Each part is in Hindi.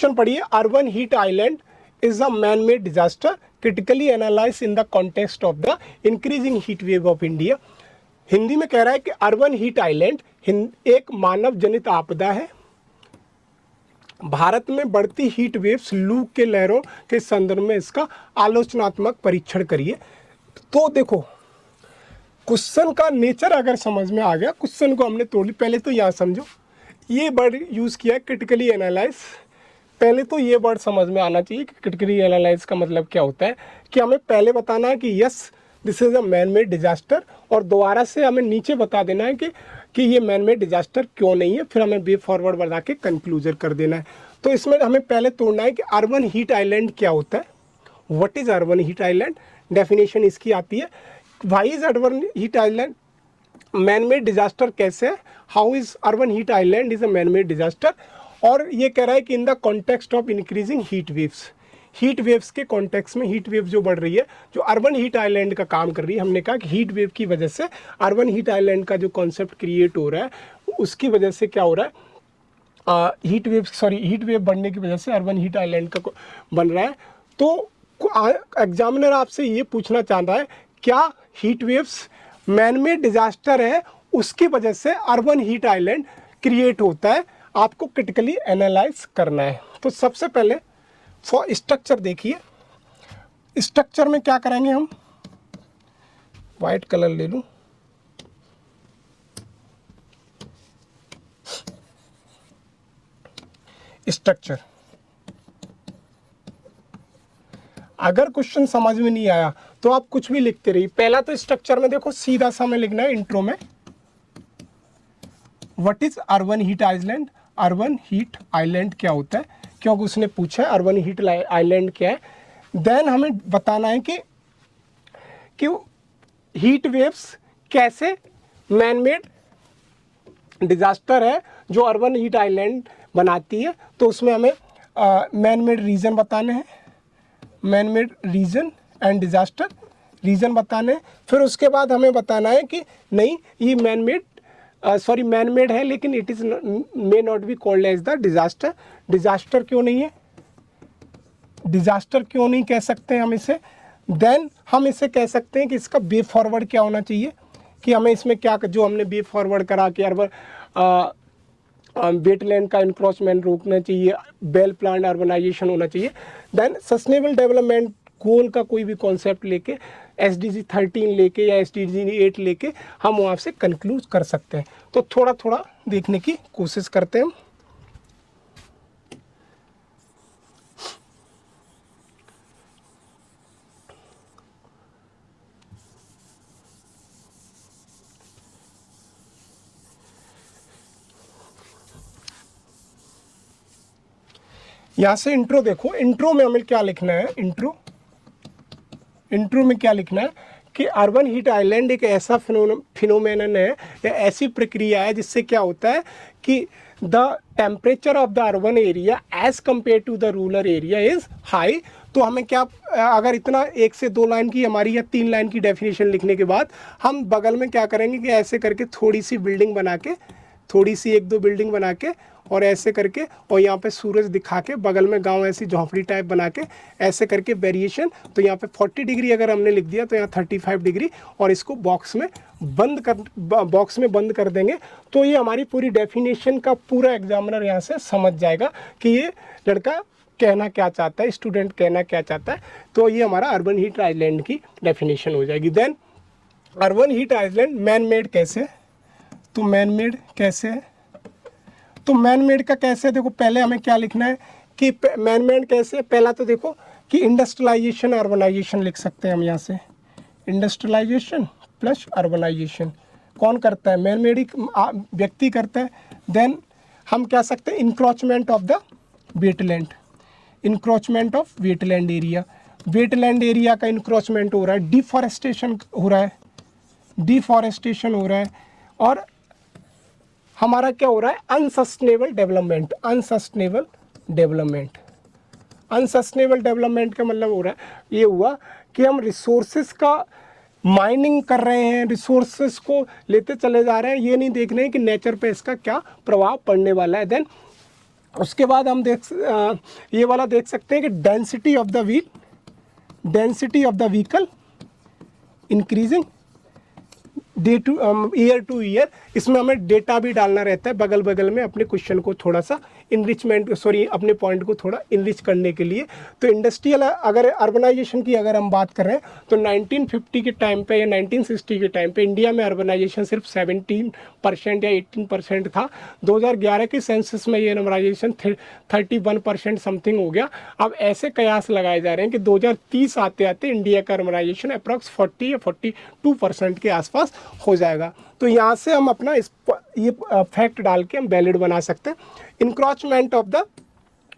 क्वेश्चन पढ़िए, urban heat island is a man made disaster critically analyse in the context of the increasing heat wave of India. Hindi में कह रहा है कि अर्बन हीट आइलैंड एक मानव जनित आपदा है। भारत में बढ़ती हीट वेव्स, लू के लहरों के संदर्भ में इसका आलोचनात्मक परीक्षण करिए। तो देखो, क्वेश्चन का नेचर अगर समझ में आ गया, क्वेश्चन को हमने तोड़ ली। पहले तो यहाँ समझो, ये वर्ड यूज़ किया है क्रिटिकली एनालाइज। पहले तो ये वर्ड समझ में आना चाहिए कि क्रिटिकली एनालाइज का मतलब क्या होता है, कि हमें पहले बताना है कि yes this is a man made disaster, और दोबारा से हमें नीचे बता देना है कि ये मैन मेड डिजास्टर क्यों नहीं है, फिर हमें वे फॉरवर्ड बढ़ा के कंक्लूजन कर देना है। तो इसमें हमें पहले तोड़ना है कि अर्बन हीट आइलैंड क्या होता है, what is urban heat island, definition इसकी आती है। Why is urban heat island man made disaster कैसे है, how is urban heat island is a man made disaster. और ये कह रहा है कि in the context of increasing heat waves, heat waves के कॉन्टेक्स्ट में हीट वेव जो बढ़ रही है, जो अर्बन हीट आइलैंड का काम कर रही है। हमने कहा कि हीट वेव की वजह से अर्बन हीट आइलैंड का जो कॉन्सेप्ट क्रिएट हो रहा है, उसकी वजह से क्या हो रहा है, हीट वेव बढ़ने की वजह से अर्बन हीट आइलैंड का बन रहा है। तो एग्जामिनर आपसे ये पूछना चाहता है, क्या heat waves man made disaster है, उसकी वजह से अर्बन हीट आइलैंड क्रिएट होता है, आपको क्रिटिकली एनालाइज करना है। तो सबसे पहले फॉर स्ट्रक्चर देखिए, स्ट्रक्चर में क्या करेंगे हम, वाइट कलर ले लूं, स्ट्रक्चर। अगर क्वेश्चन समझ में नहीं आया तो आप कुछ भी लिखते रहिए। पहला तो स्ट्रक्चर में देखो, सीधा सा हमें लिखना है इंट्रो में, what is urban heat island, urban heat island क्या होता है, क्योंकि उसने पूछा है अर्बन हीट आइलैंड क्या है। देन हमें बताना है कि हीट वेव्स कैसे मैन मेड डिजास्टर है जो अर्बन हीट आइलैंड बनाती है। तो उसमें हमें मैन मेड रीजन बताने हैं, man made reason and disaster reason बताने हैं। फिर उसके बाद हमें बताना है कि नहीं, ये मैन मेड है, लेकिन it is may not be called as the disaster. Disaster क्यों नहीं है, डिजास्टर क्यों नहीं कह सकते हम इसे। देन हम इसे कह सकते हैं कि इसका वे फॉरवर्ड क्या होना चाहिए, कि हमें इसमें क्या, जो हमने वे फॉरवर्ड करा कि अर्बन वेटलैंड का इंक्रोचमेंट रोकना चाहिए, वेल प्लान अर्बनाइजेशन होना चाहिए। देन सस्टेनेबल डेवलपमेंट गोल का कोई भी कॉन्सेप्ट लेके, SDG 13 लेके या SDG 8 लेके हम वहाँ से कंक्लूड कर सकते हैं। तो थोड़ा थोड़ा देखने की कोशिश करते हैं। यहाँ से इंट्रो देखो, इंट्रो में हमें क्या लिखना है, इंट्रो में क्या लिखना है कि अर्बन हीट आइलैंड एक ऐसा फिनोमेनन है या ऐसी प्रक्रिया है जिससे क्या होता है कि the temperature of the urban area as compare to the rural area is high. तो हमें क्या, अगर इतना 1 से 2 लाइन की हमारी या 3 लाइन की डेफिनेशन लिखने के बाद हम बगल में क्या करेंगे कि ऐसे करके थोड़ी सी बिल्डिंग बना के, थोड़ी सी 1-2 बिल्डिंग बना के और ऐसे करके, और यहाँ पे सूरज दिखा के, बगल में गांव ऐसी झोंपड़ी टाइप बना के, ऐसे करके वेरिएशन। तो यहाँ पे 40 डिग्री अगर हमने लिख दिया तो यहाँ 35 डिग्री, और इसको बॉक्स में बंद कर देंगे। तो ये हमारी पूरी डेफिनेशन का पूरा एग्जामिनर यहाँ से समझ जाएगा कि ये लड़का कहना क्या चाहता है, स्टूडेंट कहना क्या चाहता है। तो ये हमारा अर्बन हीट आइलैंड की डेफिनेशन हो जाएगी। Then urban heat island man made कैसे, तो मैन मेड कैसे है, तो मैन मेड का कैसे, देखो पहले हमें क्या लिखना है कि मैन मेड कैसे। पहला तो देखो कि इंडस्ट्रियलाइजेशन अर्बनाइजेशन लिख सकते हैं हम यहाँ से, इंडस्ट्रियलाइजेशन प्लस अर्बनाइजेशन कौन करता है, मैन मेड ही व्यक्ति करता है। देन हम कह सकते हैं encroachment of the wetland, encroachment of wetland area, wetland area का इंक्रोचमेंट हो रहा है, डिफॉरेस्टेशन हो रहा है, डिफॉरेस्टेशन हो रहा है, और हमारा क्या हो रहा है, unsustainable development, unsustainable development. Unsustainable development का मतलब हो रहा है, ये हुआ कि हम रिसोर्सेज का माइनिंग कर रहे हैं, रिसोर्सेज को लेते चले जा रहे हैं, ये नहीं देख रहे हैं कि नेचर पे इसका क्या प्रभाव पड़ने वाला है। देन उसके बाद हम ये वाला देख सकते हैं कि density of the vehicle increasing day two year two year. इसमें हमें डेटा भी डालना रहता है बगल बगल में अपने क्वेश्चन को थोड़ा सा अपने पॉइंट को थोड़ा इनरिच करने के लिए। तो इंडस्ट्रियल अगर अर्बनाइजेशन की अगर हम बात कर रहे हैं तो 1950 के टाइम पे या 1960 के टाइम पे इंडिया में अर्बनाइजेशन सिर्फ 17% या 18% था। 2011 के सेंसस में ये अर्बनाइजेशन 31% समथिंग हो गया। अब ऐसे कयास लगाए जा रहे हैं कि 2030 आते आते इंडिया का अर्बनाइजेशन अप्रॉक्स 40 या 42% के आसपास हो जाएगा। तो यहाँ से हम अपना ये फैक्ट डाल के हम वैलिड बना सकते हैं। Encroachment of the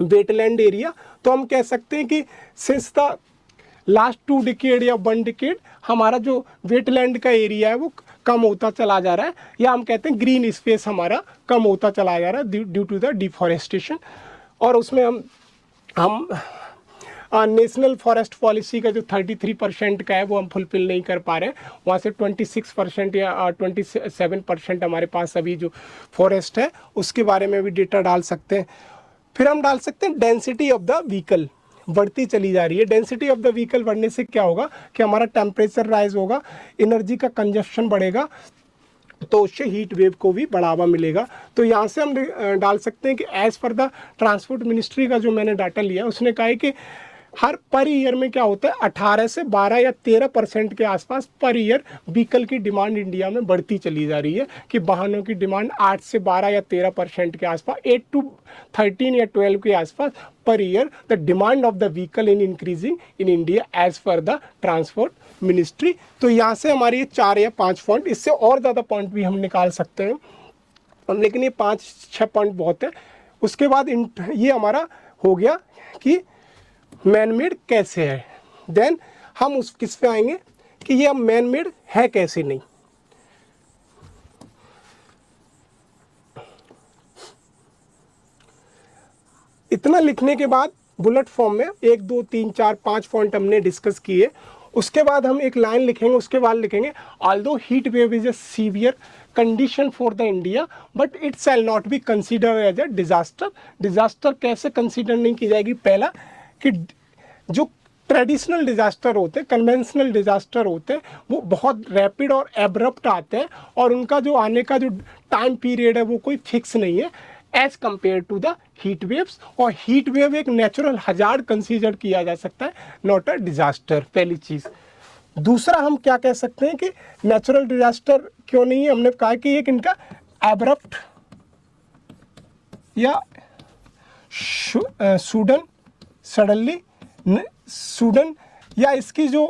wetland area, तो हम कह सकते हैं कि सिंस द लास्ट 2 डिकेड या 1 डिकेड हमारा जो वेटलैंड का एरिया है वो कम होता चला जा रहा है, या हम कहते हैं ग्रीन स्पेस हमारा कम होता चला जा रहा है ड्यू टू द डिफॉरेस्टेशन। और उसमें हम नेशनल फॉरेस्ट पॉलिसी का जो 33% का है वो हम फुलफिल नहीं कर पा रहे हैं। वहाँ से 26% या 27% हमारे पास अभी जो फॉरेस्ट है उसके बारे में भी डेटा डाल सकते हैं। फिर हम डाल सकते हैं डेंसिटी ऑफ द व्हीकल बढ़ती चली जा रही है। डेंसिटी ऑफ द व्हीकल बढ़ने से क्या होगा कि हमारा टेम्परेचर राइज होगा, एनर्जी का कंजप्शन बढ़ेगा, तो उससे हीट वेव को भी बढ़ावा मिलेगा। तो यहाँ से हम डाल सकते हैं कि as per the transport ministry का जो मैंने डाटा लिया उसने कहा है कि हर पर ईयर में क्या होता है 18 से 12 या 13% के आसपास पर ईयर व्हीकल की डिमांड इंडिया में बढ़ती चली जा रही है, कि वाहनों की डिमांड 8 से 12 या 13% के आसपास 8 to 13 या 12 के आसपास per year the demand of the vehicle in increasing in India as per the transport ministry. तो यहाँ से हमारे ये 4 या 5 पॉइंट, इससे और ज़्यादा पॉइंट भी हम निकाल सकते हैं, लेकिन ये 5-6 पॉइंट बहुत है। उसके बाद ये हमारा हो गया कि मैन मेड कैसे है। देन हम उस किस पे आएंगे कि ये अब मैन मेड है कैसे नहीं। इतना लिखने के बाद बुलेट फॉर्म में 1 2 3 4 5 पॉइंट हमने डिस्कस किए। उसके बाद हम एक लाइन लिखेंगे, उसके बाद लिखेंगे although heat wave is a severe condition for the India but it shall not be consider as a disaster. Disaster कैसे कंसिडर नहीं की जाएगी? पहला कि जो ट्रेडिशनल डिज़ास्टर होते हैं, कन्वेंशनल डिज़ास्टर होते हैं, वो बहुत रैपिड और एब्रप्ट आते हैं और उनका जो आने का जो टाइम पीरियड है वो कोई फिक्स नहीं है as compare to the heat waves. और हीट वेव एक नेचुरल हजार्ड कंसिडर किया जा सकता है, नॉट अ डिज़ास्टर, पहली चीज़। दूसरा हम क्या कह सकते हैं कि नेचुरल डिज़ास्टर क्यों नहीं है? हमने कहा कि एक इनका एब्रप्ट या सडन या इसकी जो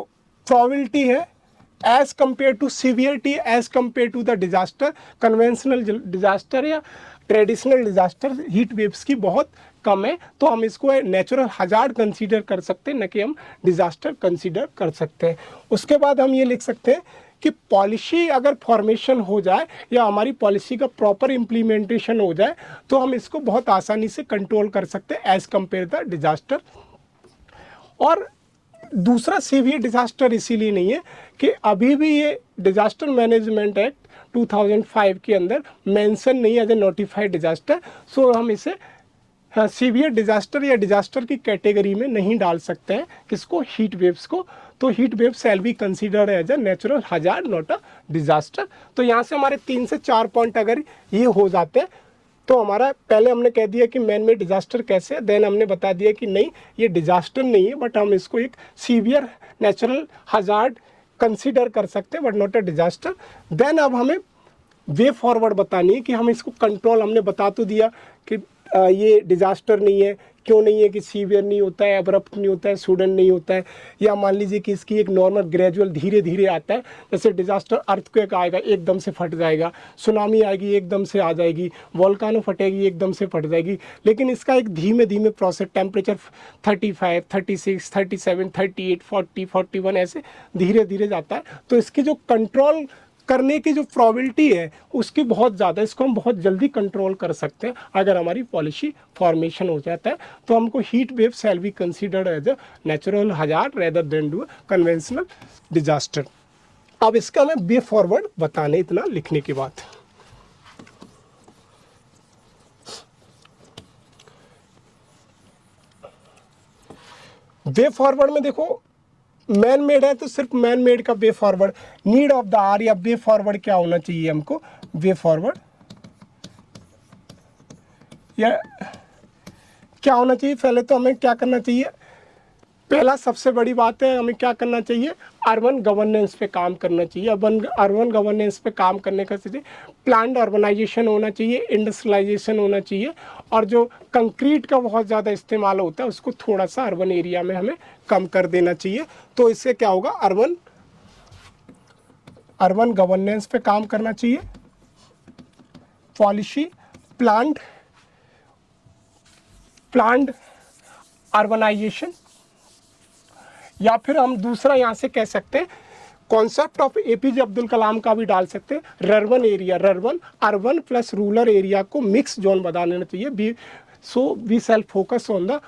प्रोबेबिलिटी है as compare to severity as compare to the disaster, conventional disaster या ट्रेडिशनल डिज़ास्टर हीट वेव्स की बहुत कम है। तो हम इसको नेचुरल हजार्ड कंसीडर कर सकते हैं, न कि हम डिज़ास्टर कंसीडर कर सकते हैं। उसके बाद हम ये लिख सकते हैं कि पॉलिसी अगर फॉर्मेशन हो जाए या हमारी पॉलिसी का प्रॉपर इम्प्लीमेंटेशन हो जाए तो हम इसको बहुत आसानी से कंट्रोल कर सकते हैं एज कम्पेयर द डिज़ास्टर। और दूसरा सीवियर डिज़ास्टर इसीलिए नहीं है कि अभी भी ये डिज़ास्टर मैनेजमेंट एक्ट 2005 के अंदर मेंशन नहीं एज ए नोटिफाइड डिज़ास्टर। सो हम इसे सीवियर डिज़ास्टर या डिज़ास्टर की कैटेगरी में नहीं डाल सकते हैं। किसको? हीट वेव्स को। तो heat wave shall be considered as a natural hazard not a disaster. तो यहाँ से हमारे 3 से 4 पॉइंट अगर ये हो जाते हैं तो हमारा पहले हमने कह दिया कि मैन मेड डिज़ास्टर कैसे है, देन हमने बता दिया कि नहीं ये डिज़ास्टर नहीं है बट हम इसको एक सीवियर नेचुरल हजार्ड कंसीडर कर सकते हैं but not a disaster. Then अब हमें वे फॉरवर्ड बतानी है कि हम इसको कंट्रोल, हमने बता तो दिया कि ये डिज़ास्टर नहीं है, क्यों नहीं है कि सीवियर नहीं होता है, अब्रप्ट नहीं होता है, सडन नहीं होता है, या मान लीजिए कि इसकी एक नॉर्मल ग्रेजुअल धीरे धीरे आता है। जैसे डिज़ास्टर अर्थक्वेक आएगा एकदम से फट जाएगा, सुनामी आएगी एकदम से आ जाएगी, वोल्कानो फटेगी एकदम से फट जाएगी, लेकिन इसका एक धीमे धीमे प्रोसेस, टेम्परेचर 35, 36, 37, 38, 40, 41 ऐसे धीरे धीरे जाता है। तो इसकी जो कंट्रोल करने की जो प्रोबेबिलिटी है उसकी बहुत ज़्यादा, इसको हम बहुत जल्दी कंट्रोल कर सकते हैं अगर हमारी पॉलिसी फॉर्मेशन हो जाता है। तो हमको heat wave shall be considered as a natural hazard rather than do conventional disaster. अब इसका मैं वे फॉरवर्ड बताने इतना लिखने के बाद वे फॉरवर्ड में देखो मैन मेड है तो सिर्फ मैन मेड का way forward, need of the hour या वे फॉरवर्ड क्या होना चाहिए हमको, वे फॉरवर्ड या क्या होना चाहिए। पहले तो हमें क्या करना चाहिए, पहला सबसे बड़ी बात है हमें क्या करना चाहिए, अर्बन गवर्नेंस पे काम करना चाहिए। अर्बन गवर्नेंस पे काम करने का चाहिए, प्लान्ड अर्बनाइजेशन होना चाहिए, इंडस्ट्रियलाइजेशन होना चाहिए, और जो कंक्रीट का बहुत ज़्यादा इस्तेमाल होता है उसको थोड़ा सा अर्बन एरिया में हमें कम कर देना चाहिए। तो इससे क्या होगा, अर्बन गवर्नेंस पे काम करना चाहिए, पॉलिसी प्लान्ड अर्बनाइजेशन, या फिर हम दूसरा यहाँ से कह सकते हैं concept of APJ Abdul Kalam का भी डाल सकते हैं, rurban area, urban plus rural area को मिक्स जोन बना लेना चाहिए। So we shall focus on the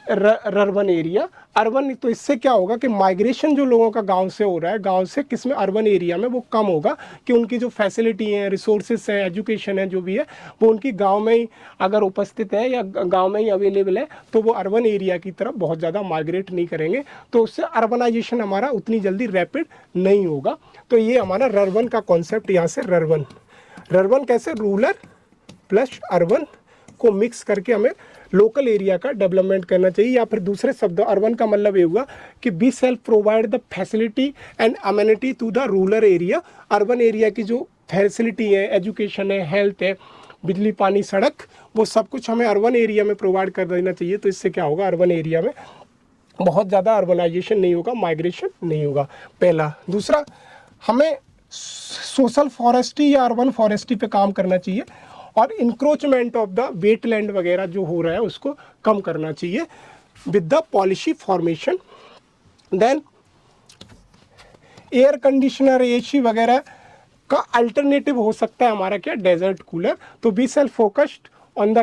rurban area. Urban, तो इससे क्या होगा कि माइग्रेशन जो लोगों का गांव से हो रहा है, गांव से किस में, अर्बन एरिया में, वो कम होगा कि उनकी जो फैसिलिटी हैं, रिसोर्सेज हैं, एजुकेशन है, जो भी है वो उनकी गांव में ही अगर उपस्थित है या गांव में ही अवेलेबल है, तो वो अर्बन एरिया की तरफ बहुत ज़्यादा माइग्रेट नहीं करेंगे, तो उससे अर्बनाइजेशन हमारा उतनी जल्दी रैपिड नहीं होगा। तो ये हमारा रर्बन का कॉन्सेप्ट, यहाँ से रर्बन कैसे, रूरल प्लस अर्बन को मिक्स करके हमें लोकल एरिया का डेवलपमेंट करना चाहिए। या फिर दूसरे शब्द, अर्बन का मतलब ये हुआ कि we self provide the facility and amenity to the rural area. Urban area की जो फैसिलिटी है, एजुकेशन है, हेल्थ है, बिजली, पानी, सड़क, वो सब कुछ हमें अर्बन एरिया में प्रोवाइड कर देना चाहिए। तो इससे क्या होगा, अर्बन एरिया में बहुत ज़्यादा अर्बनाइजेशन नहीं होगा, माइग्रेशन नहीं होगा, पहला। दूसरा, हमें सोशल फॉरेस्ट्री या अर्बन फॉरेस्ट्री पे काम करना चाहिए, और इंक्रोचमेंट ऑफ द वेटलैंड वगैरह जो हो रहा है उसको कम करना चाहिए with the policy formation. Then air conditioner, AC वगैरह का अल्टरनेटिव हो सकता है हमारा क्या, डेजर्ट कूलर। तो be self focused on the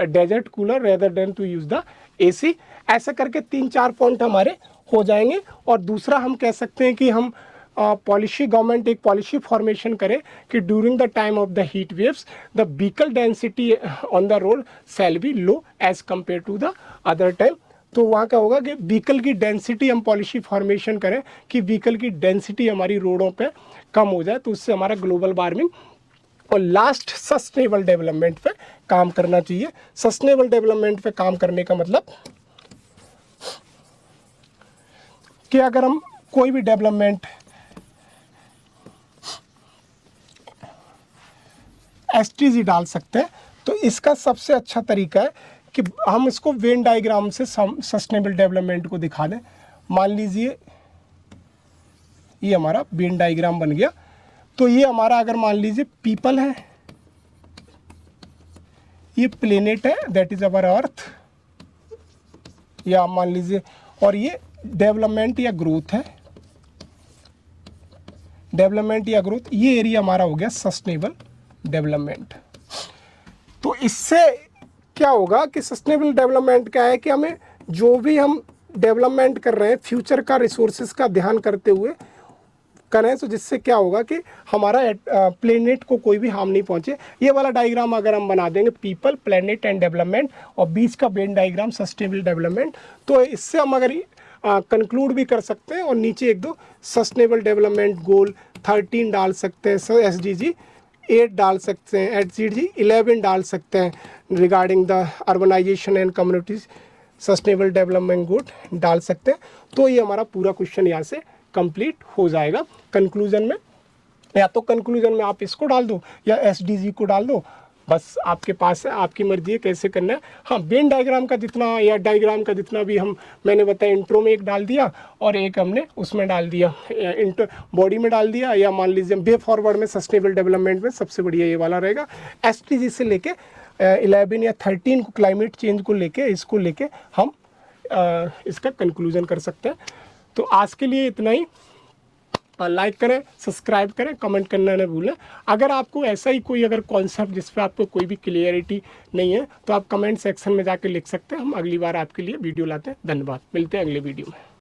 desert cooler rather than to use the AC. ऐसा करके 3-4 पॉइंट हमारे हो जाएंगे। और दूसरा हम कह सकते हैं कि हम पॉलिसी, गवर्नमेंट एक पॉलिसी फॉर्मेशन करे कि during the time of the heat waves the vehicle density on the road shall be low as compare to the other time. तो वहाँ क्या होगा कि व्हीकल की डेंसिटी, हम पॉलिसी फॉर्मेशन करें कि व्हीकल की डेंसिटी हमारी रोडों पे कम हो जाए, तो उससे हमारा ग्लोबल वार्मिंग। और लास्ट, सस्टेनेबल डेवलपमेंट पे काम करना चाहिए। सस्टेनेबल डेवलपमेंट पे काम करने का मतलब कि अगर हम कोई भी डेवलपमेंट SDG डाल सकते हैं, तो इसका सबसे अच्छा तरीका है कि हम इसको वेन डायग्राम से सस्टेनेबल डेवलपमेंट को दिखा दें। मान लीजिए ये हमारा वेन डायग्राम बन गया। तो ये हमारा, अगर मान लीजिए पीपल है, ये प्लेनेट है, दैट इज अवर अर्थ, या मान लीजिए, और ये डेवलपमेंट या ग्रोथ है, डेवलपमेंट या ग्रोथ, ये एरिया हमारा हो गया सस्टेनेबल डेवलपमेंट। तो इससे क्या होगा कि सस्टेनेबल डेवलपमेंट क्या है कि हमें जो भी हम डेवलपमेंट कर रहे हैं फ्यूचर का, रिसोर्सेज का ध्यान करते हुए करें, तो जिससे क्या होगा कि हमारा प्लेनेट को कोई भी हार्म नहीं पहुंचे। ये वाला डायग्राम अगर हम बना देंगे, पीपल, प्लेनेट एंड डेवलपमेंट, और बीच का वेन डायग्राम सस्टेनेबल डेवलपमेंट, तो इससे हम अगर कंक्लूड भी कर सकते हैं। और नीचे 1-2 सस्टेनेबल डेवलपमेंट गोल 13 डाल सकते हैं, SDG 8 डाल सकते हैं, SDG 11 डाल सकते हैं, regarding the urbanization and communities sustainable development goal डाल सकते हैं। तो ये हमारा पूरा क्वेश्चन यहाँ से कंप्लीट हो जाएगा। कंक्लूजन में, या तो कंक्लूजन में आप इसको डाल दो या SDG को डाल दो, बस आपके पास है, आपकी मर्जी है कैसे करना है। हाँ, वेन डायग्राम का जितना या डायग्राम का जितना भी मैंने बताया, इंट्रो में एक डाल दिया और एक हमने उसमें डाल दिया, बॉडी में डाल दिया, या मान लीजिए वे फॉरवर्ड में सस्टेनेबल डेवलपमेंट में सबसे बढ़िया ये वाला रहेगा। SDG से लेके 11 या 13 को, क्लाइमेट चेंज को लेके, इसको लेके हम इसका कंक्लूजन कर सकते हैं। तो आज के लिए इतना ही। लाइक करें, सब्सक्राइब करें, कमेंट करना न भूलें। अगर आपको ऐसा ही कोई अगर कॉन्सेप्ट जिस पर आपको कोई भी क्लियरिटी नहीं है, तो आप कमेंट सेक्शन में जाके लिख सकते हैं। हम अगली बार आपके लिए वीडियो लाते हैं। धन्यवाद, मिलते हैं अगले वीडियो में।